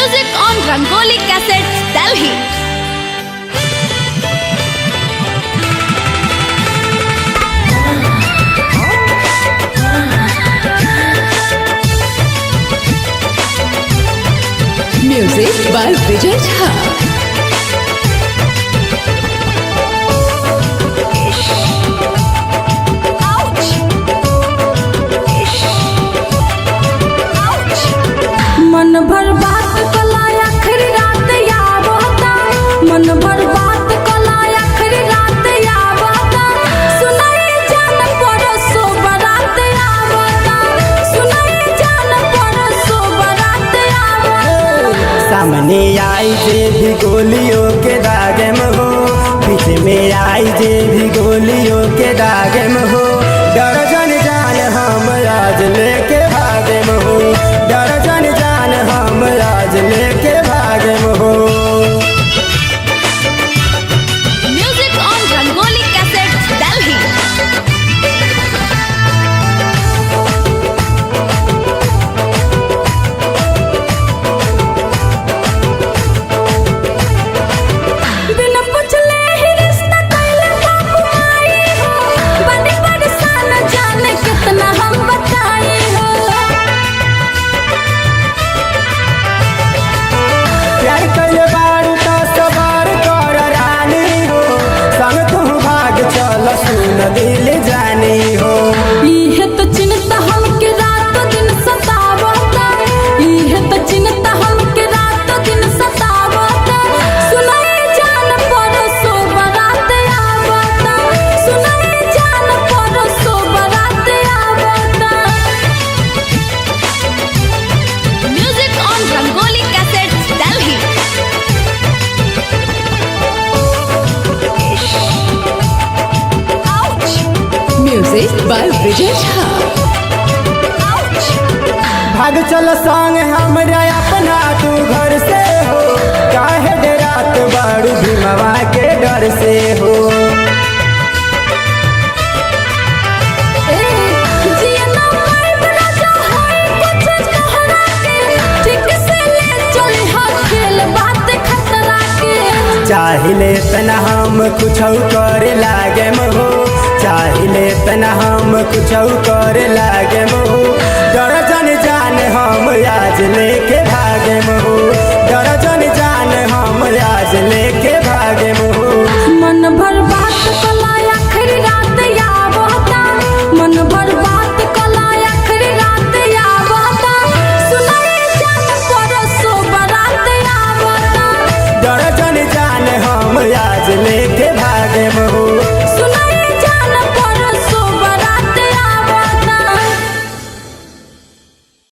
Music on Rangoli Cassettes, Delhi. Music by Vijay Jha. मन भर बात कला आखिरी रात यावता, मन भर बात कला आखिरी रात यावता, सुनाई जान परसो बारात आवता, सुनाई जान परसो बारात आवता। सामने आई जे भी गोलियों के दागे में हो, पीछे में आई जे भी गोलियों के दागे में हो, डर जन जान हम आज लेके भागे में हो, डर जन जान हम आज लेके भागे में हो। Music on Rangoli Cassettes, Delhi. बिना पूछले ही रिश्ता कैले बाबू माई हो, बड़ी परेशान जाने कितना हम बताई हो। प्यार कैले बारू तो सवार कर रानी हो, संग तुम भाग चल सुन दिल जानी हो। इहे तो चिंता हमके रात दिन सतावता, इहे तो चिंता हमके रात दिन सतावता, सुनाई जान परसो बारात आवता, सुनाई जान परसो बारात आवता। Music on Rangoli Cassettes, Delhi. Music by Vijay Jha. भाग चल संग हमरा अपना तू घर से हो, काहे डरात बारू भीमवा के डर से हो। जियना माई बना जा होई कुछ कहरा के, ठीक से ले चली हा खेल बात खतरा के। चाहिले तना हम कुछ करे लागे हो, चाहिले तना हम कुछ करे लागे हो, डर जन जान हम आज लेके भागे हो, डर जन जान हम आज लेके भागे हो। मन भर बात कला आखिरी रात यावता, मन भर बात कला आखिरी रात यावता, सुनाई जान परसो बारात आवता। डर जन जान हम आज लेके